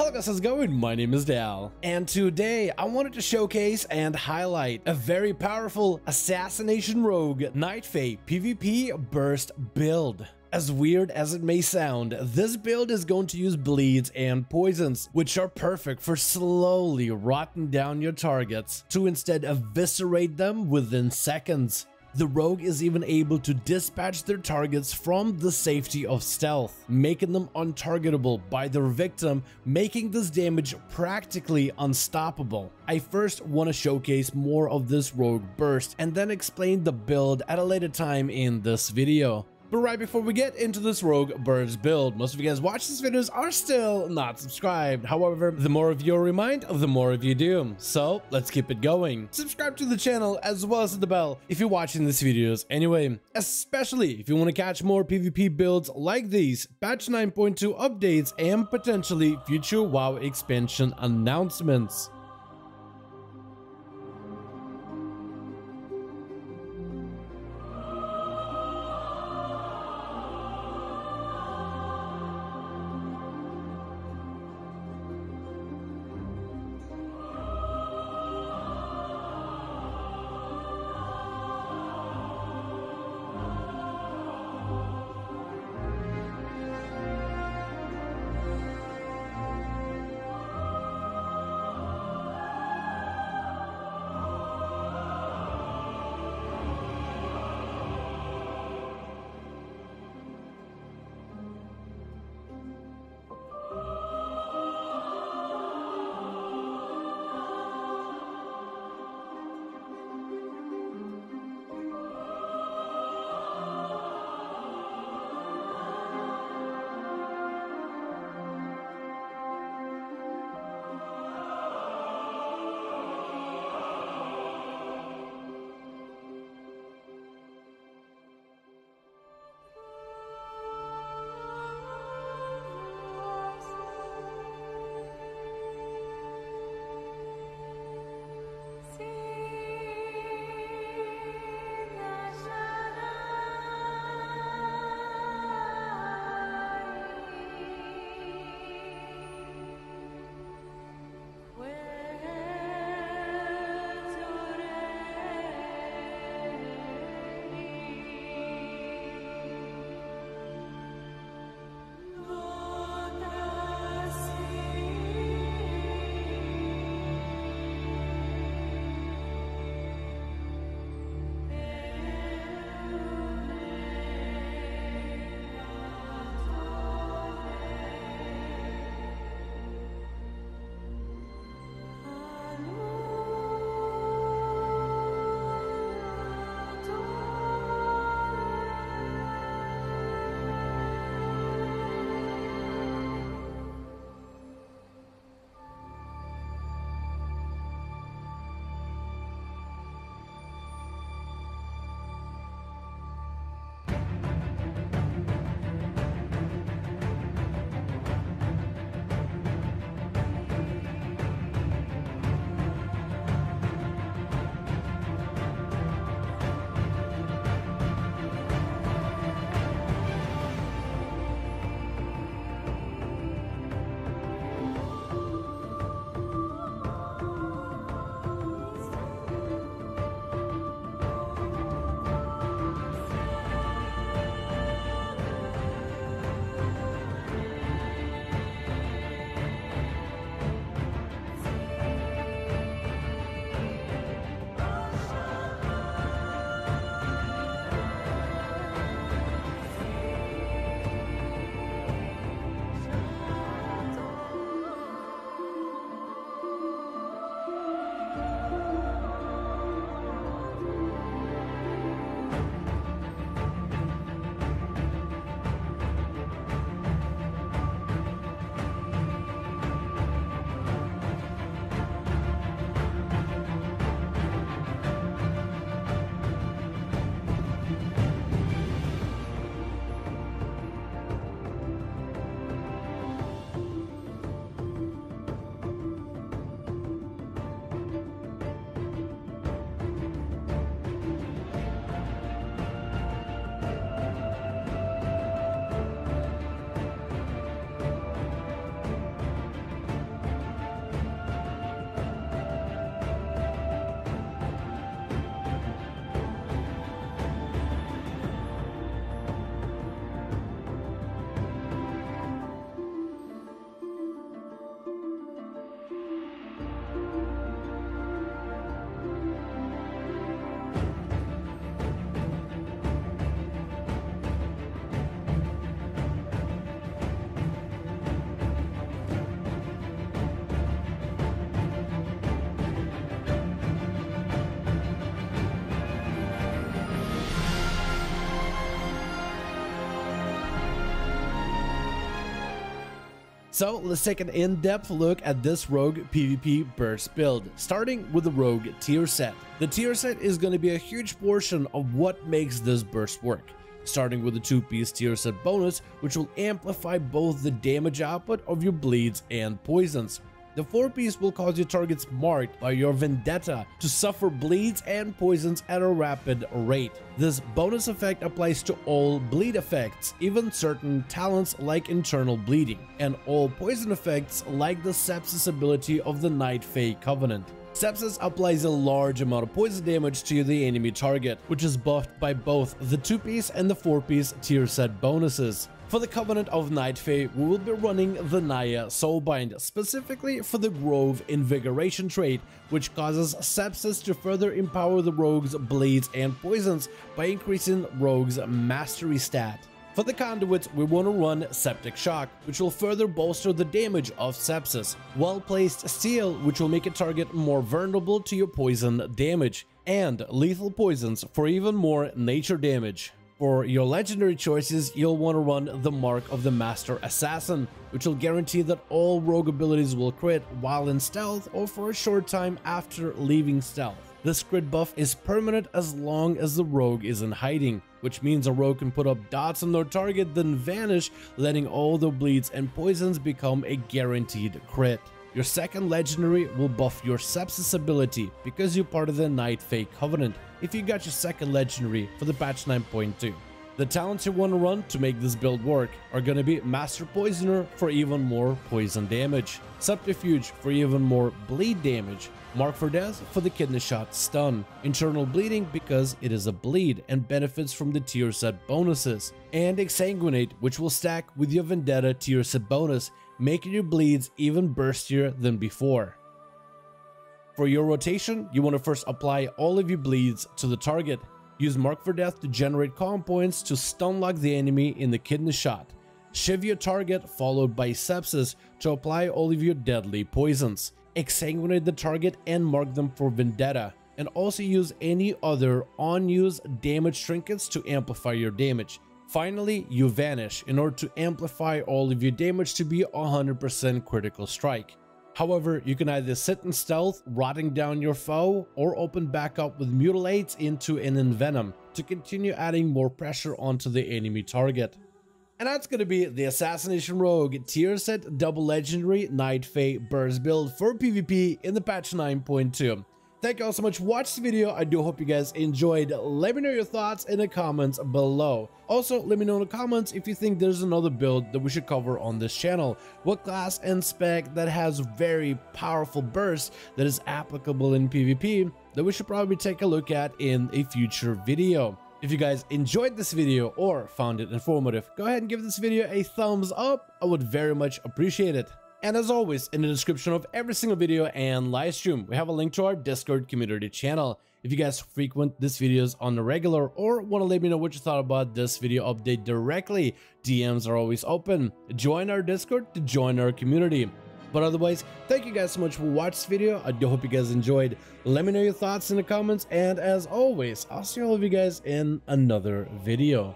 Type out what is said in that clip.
Hello guys, how's it going? My name is Dal, and today I wanted to showcase and highlight a very powerful assassination rogue Night Fae PvP burst build. As weird as it may sound, this build is going to use bleeds and poisons, which are perfect for slowly rotting down your targets to instead eviscerate them within seconds. The rogue is even able to dispatch their targets from the safety of stealth, making them untargetable by their victim, making this damage practically unstoppable. I first want to showcase more of this rogue burst and then explain the build at a later time in this video. But right before we get into this rogue burst build, most of you guys watch these videos are still not subscribed. However, the more of you are reminded, the more of you do. So let's keep it going. Subscribe to the channel as well as the bell if you're watching these videos anyway, especially if you want to catch more PvP builds like these, patch 9.2 updates, and potentially future WoW expansion announcements. So let's take an in-depth look at this rogue PvP burst build, starting with the rogue tier set. The tier set is going to be a huge portion of what makes this burst work, starting with the 2-piece tier set bonus, which will amplify both the damage output of your bleeds and poisons. The 4-piece will cause your targets marked by your vendetta to suffer bleeds and poisons at a rapid rate. This bonus effect applies to all bleed effects, even certain talents like internal bleeding, and all poison effects like the sepsis ability of the Night Fae Covenant. Sepsis applies a large amount of poison damage to the enemy target, which is buffed by both the 2-piece and the 4-piece tier set bonuses. For the Covenant of Night Fae, we will be running the Naya Soulbind, specifically for the Grove Invigoration trait, which causes Sepsis to further empower the rogue's bleeds and poisons by increasing rogue's mastery stat. For the Conduits, we want to run Septic Shock, which will further bolster the damage of Sepsis, Well-Placed Steel, which will make a target more vulnerable to your poison damage, and Lethal Poisons for even more nature damage. For your legendary choices, you'll want to run the Mark of the Master Assassin, which will guarantee that all rogue abilities will crit while in stealth or for a short time after leaving stealth. This crit buff is permanent as long as the rogue is in hiding, which means a rogue can put up dots on their target then vanish, letting all their bleeds and poisons become a guaranteed crit. Your second legendary will buff your Sepsis ability because you're part of the Night Fae Covenant if you got your second legendary for the patch 9.2. The talents you want to run to make this build work are going to be Master Poisoner for even more poison damage, Subterfuge for even more bleed damage, Mark for Death for the Kidney Shot stun, Internal Bleeding because it is a bleed and benefits from the tier set bonuses, and Exsanguinate, which will stack with your Vendetta tier set bonus, making your bleeds even burstier than before. For your rotation, you want to first apply all of your bleeds to the target. Use Mark for Death to generate calm points to stun lock the enemy in the Kidney Shot. Shiv your target followed by Sepsis to apply all of your deadly poisons. Exsanguinate the target and mark them for Vendetta, and also use any other unused damage trinkets to amplify your damage. Finally, you vanish in order to amplify all of your damage to be 100% critical strike. However, you can either sit in stealth, rotting down your foe, or open back up with Mutilates into an Envenom to continue adding more pressure onto the enemy target. And that's going to be the Assassination Rogue tier set double legendary Night Fae burst build for PvP in the patch 9.2. Thank you all so much for watching the video. I do hope you guys enjoyed. Let me know your thoughts in the comments below. Also, let me know in the comments if you think there's another build that we should cover on this channel. What class and spec that has very powerful bursts that is applicable in PvP that we should probably take a look at in a future video. If you guys enjoyed this video or found it informative, go ahead and give this video a thumbs up. I would very much appreciate it. And as always, in the description of every single video and live stream, we have a link to our Discord community channel. If you guys frequent these videos on the regular or want to let me know what you thought about this video update directly, DMs are always open. Join our Discord to join our community. But otherwise, thank you guys so much for watching this video. I do hope you guys enjoyed. Let me know your thoughts in the comments. And as always, I'll see all of you guys in another video.